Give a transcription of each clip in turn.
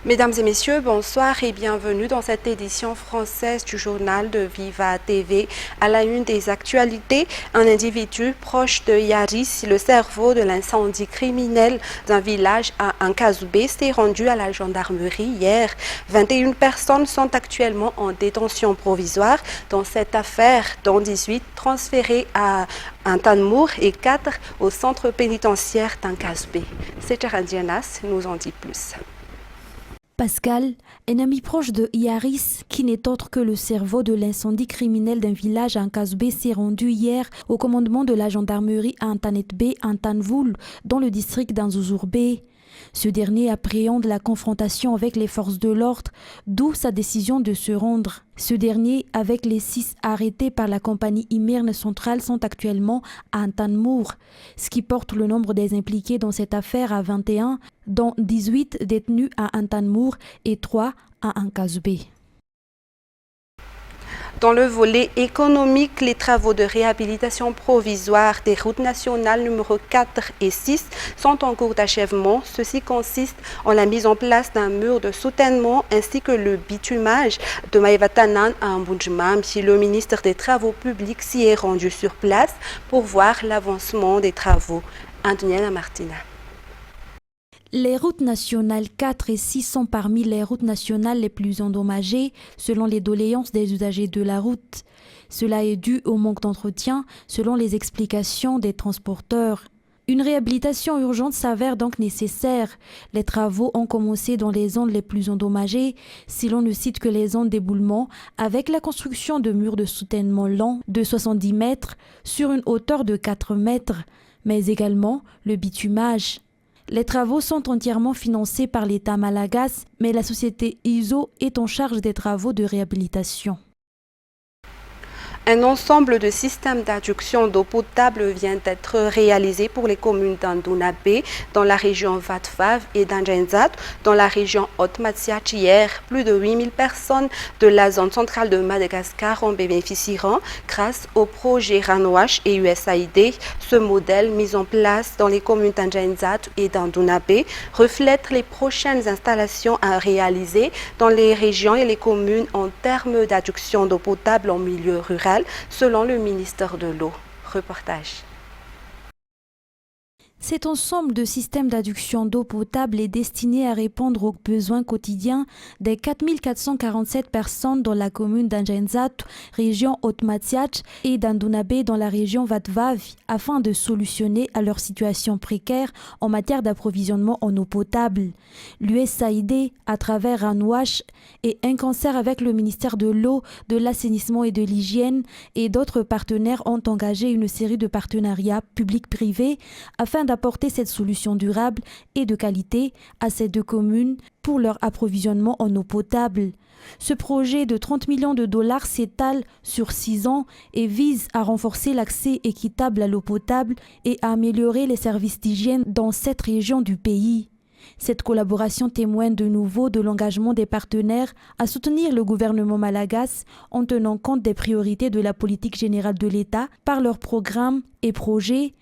Mesdames et messieurs, bonsoir et bienvenue dans cette édition française du journal de Viva TV. À la une des actualités, un individu proche de Yaris, le cerveau de l'incendie criminel d'un village à Nkazoubé, s'est rendu à la gendarmerie hier. 21 personnes sont actuellement en détention provisoire dans cette affaire, dont 18 transférées à Ntanmour et 4 au centre pénitentiaire d'Nkazoubé. Secharan Dianas nous en dit plus. Pascal, un ami proche de Yaris, qui n'est autre que le cerveau de l'incendie criminel d'un village à Nkazoubé, s'est rendu hier au commandement de la gendarmerie à Ntanetbé, Ntanvoul, dans le district d'Anzouzourbe. Ce dernier appréhende la confrontation avec les forces de l'ordre, d'où sa décision de se rendre. Ce dernier, avec les 6 arrêtés par la compagnie Imirne Centrale, sont actuellement à Ntanmour, ce qui porte le nombre des impliqués dans cette affaire à 21, dont 18 détenus à Ntanmour et 3 à Nkazoubé. Dans le volet économique, les travaux de réhabilitation provisoire des routes nationales numéro 4 et 6 sont en cours d'achèvement. Ceci consiste en la mise en place d'un mur de soutènement ainsi que le bitumage de Maïvatanan à Mbunjmam. Le ministre des Travaux publics s'y est rendu sur place pour voir l'avancement des travaux. Antoniana Martina. Les routes nationales 4 et 6 sont parmi les routes nationales les plus endommagées selon les doléances des usagers de la route. Cela est dû au manque d'entretien selon les explications des transporteurs. Une réhabilitation urgente s'avère donc nécessaire. Les travaux ont commencé dans les zones les plus endommagées, si l'on ne cite que les zones d'éboulement, avec la construction de murs de soutènement lents de 70 mètres sur une hauteur de 4 mètres, mais également le bitumage. Les travaux sont entièrement financés par l'État malagasy, mais la société ISO est en charge des travaux de réhabilitation. Un ensemble de systèmes d'adduction d'eau potable vient d'être réalisé pour les communes d'Andunabé, dans la région Vatvav, et d'Anjenzat, dans la région Haute-Matiach. Hier, plus de 8000 personnes de la zone centrale de Madagascar en bénéficieront grâce au projet Ranwash et USAID. Ce modèle, mis en place dans les communes d'Anjenzat et d'Andunabé, reflète les prochaines installations à réaliser dans les régions et les communes en termes d'adduction d'eau potable en milieu rural, selon le ministère de l'Eau. Reportage. Cet ensemble de systèmes d'adduction d'eau potable est destiné à répondre aux besoins quotidiens des 4447 personnes dans la commune d'Anjenzat, région Haute-Matiach, et d'Andunabé dans la région Vatvav, afin de solutionner à leur situation précaire en matière d'approvisionnement en eau potable. L'USAID, à travers Ranwash et un concert avec le ministère de l'Eau, de l'Assainissement et de l'Hygiène et d'autres partenaires, ont engagé une série de partenariats publics-privés afin d'apporter cette solution durable et de qualité à ces deux communes pour leur approvisionnement en eau potable. Ce projet de 30 millions de dollars s'étale sur 6 ans et vise à renforcer l'accès équitable à l'eau potable et à améliorer les services d'hygiène dans cette région du pays. Cette collaboration témoigne de nouveau de l'engagement des partenaires à soutenir le gouvernement malagasy en tenant compte des priorités de la politique générale de l'État par leurs programmes et projets,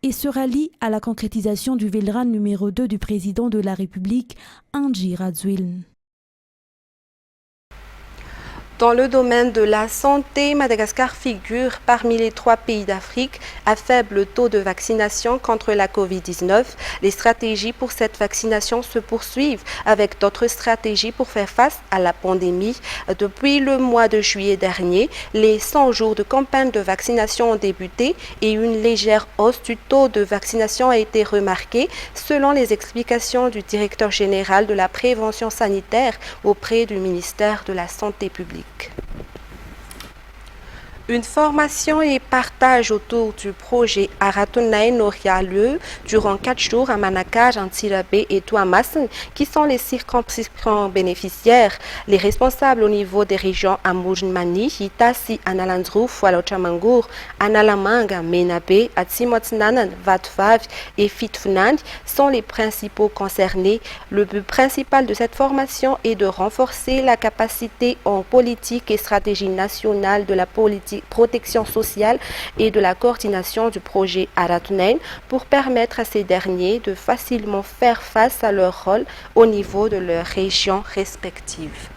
et se rallie à la concrétisation du Velran numéro 2 du président de la République, Andry Rajoelina. Dans le domaine de la santé, Madagascar figure parmi les 3 pays d'Afrique à faible taux de vaccination contre la Covid-19. Les stratégies pour cette vaccination se poursuivent avec d'autres stratégies pour faire face à la pandémie. Depuis le mois de juillet dernier, les 100 jours de campagne de vaccination ont débuté et une légère hausse du taux de vaccination a été remarquée selon les explications du directeur général de la prévention sanitaire auprès du ministère de la Santé publique. Une formation et partage autour du projet Aratonai aura lieu durant 4 jours à Manakar, Antsirabe et Tuamasin, qui sont les circonscriptions bénéficiaires. Les responsables au niveau des régions Ambujmani, Hitasi, Analandrou, Fualochamangour, Analamanga, Menabe, Atsimotnanan, Vatvav et Fitfnand sont les principaux concernés. Le but principal de cette formation est de renforcer la capacité en politique et stratégie nationale de la politique protection sociale et de la coordination du projet Aratunen pour permettre à ces derniers de facilement faire face à leur rôle au niveau de leurs régions respectives.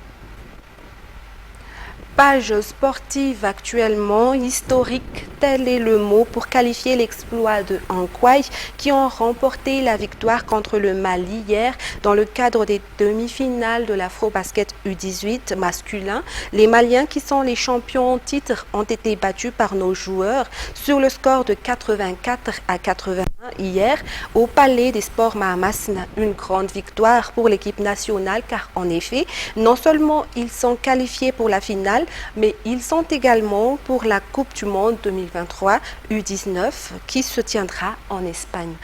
Page sportive actuellement historique, tel est le mot pour qualifier l'exploit de Ankwai qui ont remporté la victoire contre le Mali hier dans le cadre des demi-finales de l'Afrobasket U18 masculin. Les Maliens qui sont les champions en titre ont été battus par nos joueurs sur le score de 84-81 hier au Palais des Sports Mahamasn. Une grande victoire pour l'équipe nationale car en effet, non seulement ils sont qualifiés pour la finale, mais ils sont également pour la Coupe du Monde 2023 U19 qui se tiendra en Espagne.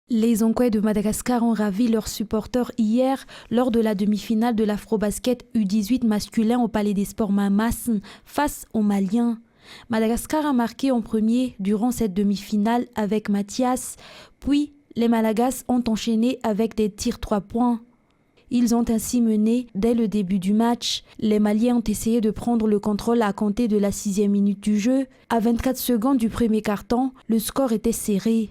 Les Ankwai de Madagascar ont ravi leurs supporters hier lors de la demi-finale de l'Afrobasket U18 masculin au Palais des Sports Mahamasn face aux Maliens. Madagascar a marqué en premier durant cette demi-finale avec Mathias, puis les Malagasy ont enchaîné avec des tirs 3 points. Ils ont ainsi mené dès le début du match. Les Maliens ont essayé de prendre le contrôle à compter de la 6e minute du jeu. À 24 secondes du premier quart-temps, le score était serré.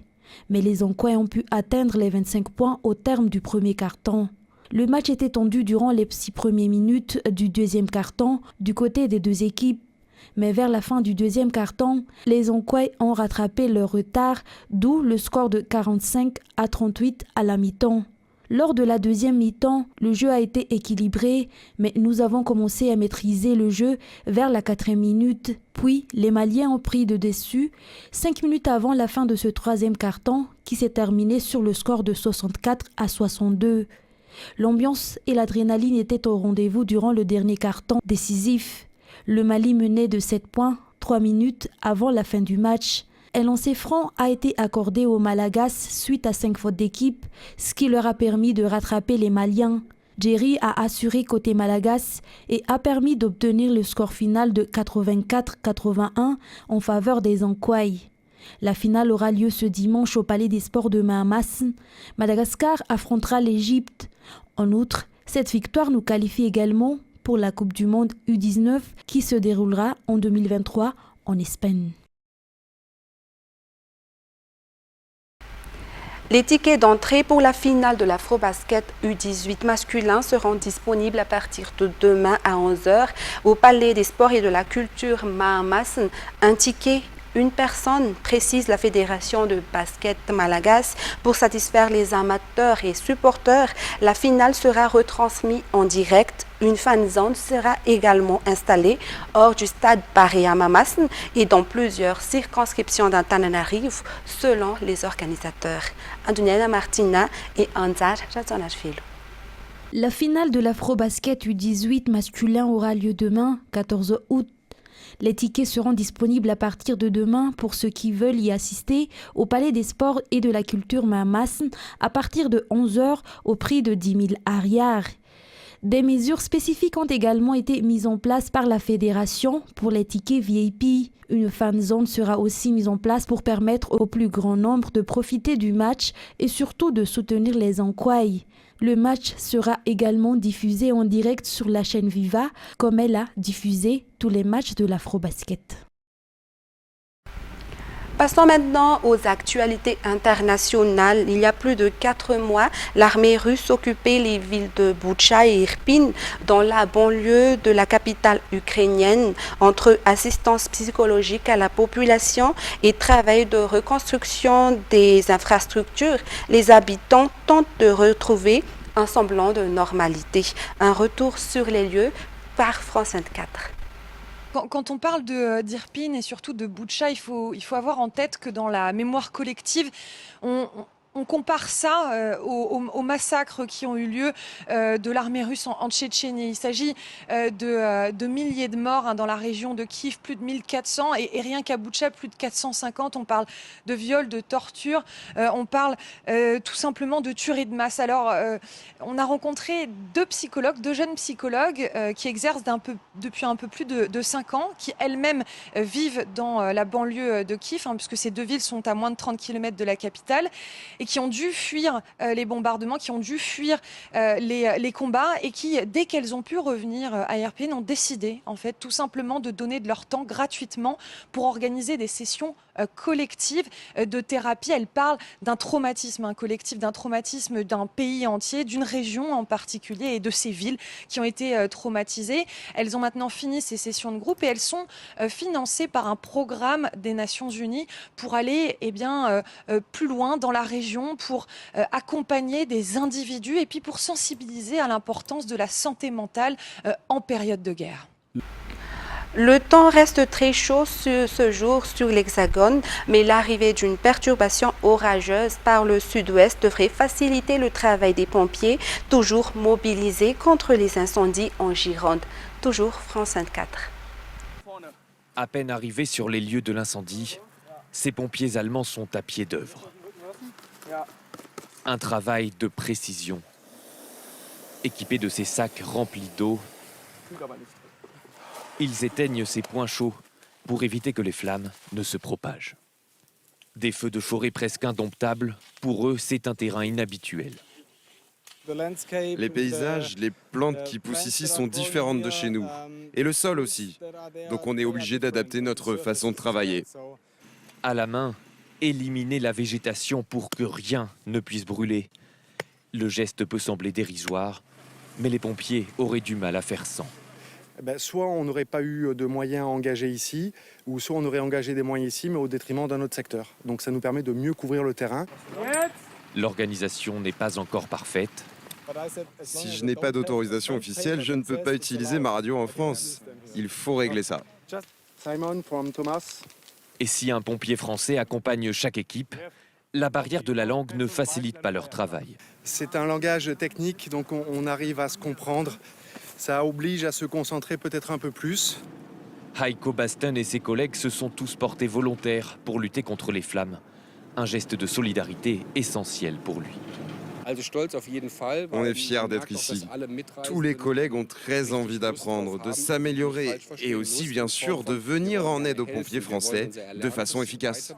Mais les Ankwai ont pu atteindre les 25 points au terme du premier quart-temps. Le match était tendu durant les 6 premières minutes du deuxième quart-temps du côté des deux équipes. Mais vers la fin du deuxième quart-temps, les Ankwai ont rattrapé leur retard, d'où le score de 45-38 à la mi-temps. Lors de la deuxième mi-temps, le jeu a été équilibré, mais nous avons commencé à maîtriser le jeu vers la 4e minute. Puis, les Maliens ont pris de dessus 5 minutes avant la fin de ce troisième quart-temps qui s'est terminé sur le score de 64-62. L'ambiance et l'adrénaline étaient au rendez-vous durant le dernier quart-temps décisif. Le Mali menait de 7 points 3 minutes avant la fin du match. Un lancer franc a été accordé aux Malagasy suite à 5 fautes d'équipe, ce qui leur a permis de rattraper les Maliens. Jerry a assuré côté Malagasy et a permis d'obtenir le score final de 84-81 en faveur des Ankwai. La finale aura lieu ce dimanche au Palais des Sports de Mahamasn. Madagascar affrontera l'Égypte. En outre, cette victoire nous qualifie également pour la Coupe du Monde U19 qui se déroulera en 2023 en Espagne. Les tickets d'entrée pour la finale de l'Afrobasket U18 masculin seront disponibles à partir de demain à 11h au Palais des Sports et de la Culture Mahamasn. Un ticket, une personne, précise la Fédération de basket Malagasy. Pour satisfaire les amateurs et supporters, la finale sera retransmise en direct. Une fan zone sera également installée hors du stade Barea Mahamasn et dans plusieurs circonscriptions d'Antananarivo selon les organisateurs. Anduniana Martina et Anzar Razonashvili. La finale de l'Afrobasket U18 masculin aura lieu demain, 14 août. Les tickets seront disponibles à partir de demain pour ceux qui veulent y assister au Palais des Sports et de la Culture Mahamasn à partir de 11h au prix de 10 000 ariars. Des mesures spécifiques ont également été mises en place par la fédération pour les tickets VIP. Une fan zone sera aussi mise en place pour permettre au plus grand nombre de profiter du match et surtout de soutenir les Ankwai. Le match sera également diffusé en direct sur la chaîne Viva, comme elle a diffusé tous les matchs de l'Afrobasket. Passons maintenant aux actualités internationales. Il y a plus de 4 mois, l'armée russe occupait les villes de Boutcha et Irpin dans la banlieue de la capitale ukrainienne. Entre assistance psychologique à la population et travail de reconstruction des infrastructures, les habitants tentent de retrouver un semblant de normalité. Un retour sur les lieux par France 24. Quand on parle d'Irpin et surtout de Boutcha, il faut avoir en tête que dans la mémoire collective, on compare ça aux massacres qui ont eu lieu de l'armée russe en Tchétchénie. Il s'agit de milliers de morts dans la région de Kiev, plus de 1400, et rien qu'à Boutcha, plus de 450. On parle de viols, de tortures, on parle tout simplement de tueries de masse. Alors, on a rencontré deux jeunes psychologues qui exercent depuis un peu plus de 5 ans, qui elles-mêmes vivent dans la banlieue de Kiev, puisque ces deux villes sont à moins de 30 km de la capitale. et qui ont dû fuir les bombardements, qui ont dû fuir les combats et qui, dès qu'elles ont pu revenir à Irpin, ont décidé en fait tout simplement de donner de leur temps gratuitement pour organiser des sessions collectives de thérapie. Elles parlent d'un traumatisme collectif, d'un traumatisme d'un pays entier, d'une région en particulier et de ces villes qui ont été traumatisées. Elles ont maintenant fini ces sessions de groupe et elles sont financées par un programme des Nations Unies pour aller plus loin dans la région, pour accompagner des individus et puis pour sensibiliser à l'importance de la santé mentale en période de guerre. Le temps reste très chaud ce jour sur l'Hexagone, mais l'arrivée d'une perturbation orageuse par le sud-ouest devrait faciliter le travail des pompiers, toujours mobilisés contre les incendies en Gironde. Toujours France 24. À peine arrivés sur les lieux de l'incendie, ces pompiers allemands sont à pied d'œuvre. Un travail de précision. Équipés de ces sacs remplis d'eau, ils éteignent ces points chauds pour éviter que les flammes ne se propagent. Des feux de forêt presque indomptables, pour eux, c'est un terrain inhabituel. Les paysages, les plantes qui poussent ici sont différentes de chez nous. Et le sol aussi. Donc on est obligé d'adapter notre façon de travailler. À la main, éliminer la végétation pour que rien ne puisse brûler. Le geste peut sembler dérisoire, mais les pompiers auraient du mal à faire sans. Soit on n'aurait pas eu de moyens engagés ici, ou soit on aurait engagé des moyens ici, mais au détriment d'un autre secteur. Donc ça nous permet de mieux couvrir le terrain. L'organisation n'est pas encore parfaite. Si je n'ai pas d'autorisation officielle, je ne peux pas utiliser ma radio en France. Il faut régler ça. Simon from Thomas. Et si un pompier français accompagne chaque équipe, la barrière de la langue ne facilite pas leur travail. C'est un langage technique, donc on arrive à se comprendre. Ça oblige à se concentrer peut-être un peu plus. Heiko Basten et ses collègues se sont tous portés volontaires pour lutter contre les flammes. Un geste de solidarité essentiel pour lui. On est fiers d'être ici. Tous les collègues ont très envie d'apprendre, de s'améliorer et aussi, bien sûr, de venir en aide aux pompiers français de façon efficace.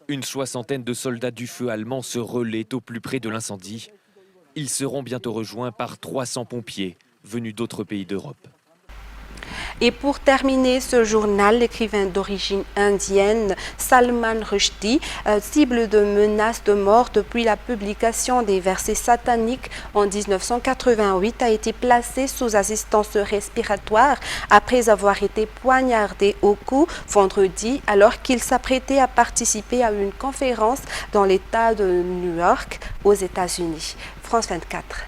Une soixantaine de soldats du feu allemands se relaient au plus près de l'incendie. Ils seront bientôt rejoints par 300 pompiers venus d'autres pays d'Europe. Et pour terminer ce journal, l'écrivain d'origine indienne Salman Rushdie, cible de menaces de mort depuis la publication des versets sataniques en 1988, a été placé sous assistance respiratoire après avoir été poignardé au cou vendredi alors qu'il s'apprêtait à participer à une conférence dans l'État de New York aux États-Unis. France 24.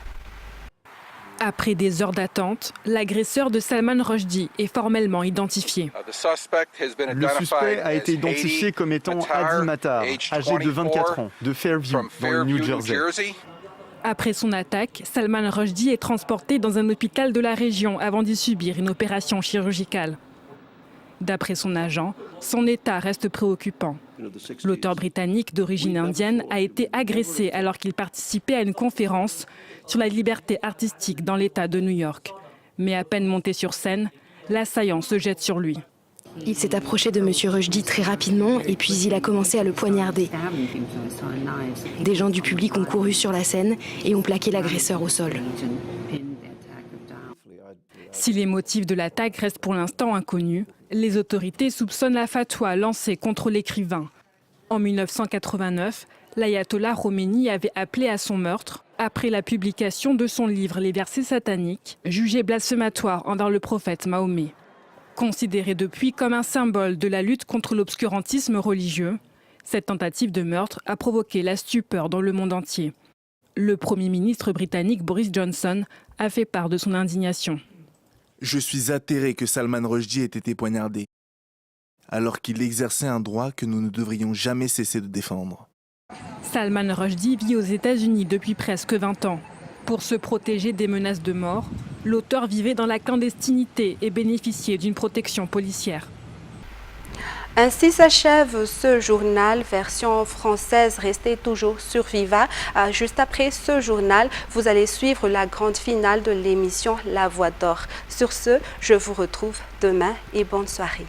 Après des heures d'attente, l'agresseur de Salman Rushdie est formellement identifié. Le suspect a été identifié comme étant Adi Matar, âgé de 24 ans, de Fairview, dans le New Jersey. Après son attaque, Salman Rushdie est transporté dans un hôpital de la région avant d'y subir une opération chirurgicale. D'après son agent, son état reste préoccupant. L'auteur britannique d'origine indienne a été agressé alors qu'il participait à une conférence sur la liberté artistique dans l'État de New York. Mais à peine monté sur scène, l'assaillant se jette sur lui. Il s'est approché de M. Rushdie très rapidement et puis il a commencé à le poignarder. Des gens du public ont couru sur la scène et ont plaqué l'agresseur au sol. Si les motifs de l'attaque restent pour l'instant inconnus, les autorités soupçonnent la fatwa lancée contre l'écrivain. En 1989, l'ayatollah Khomeini avait appelé à son meurtre après la publication de son livre Les versets sataniques, jugé blasphématoire envers le prophète Mahomet. Considéré depuis comme un symbole de la lutte contre l'obscurantisme religieux, cette tentative de meurtre a provoqué la stupeur dans le monde entier. Le Premier ministre britannique Boris Johnson a fait part de son indignation. Je suis atterré que Salman Rushdie ait été poignardé, alors qu'il exerçait un droit que nous ne devrions jamais cesser de défendre. Salman Rushdie vit aux États-Unis depuis presque 20 ans. Pour se protéger des menaces de mort, l'auteur vivait dans la clandestinité et bénéficiait d'une protection policière. Ainsi s'achève ce journal, version française. Restez toujours sur Viva. Juste après ce journal, vous allez suivre la grande finale de l'émission La Voix d'Or. Sur ce, je vous retrouve demain et bonne soirée.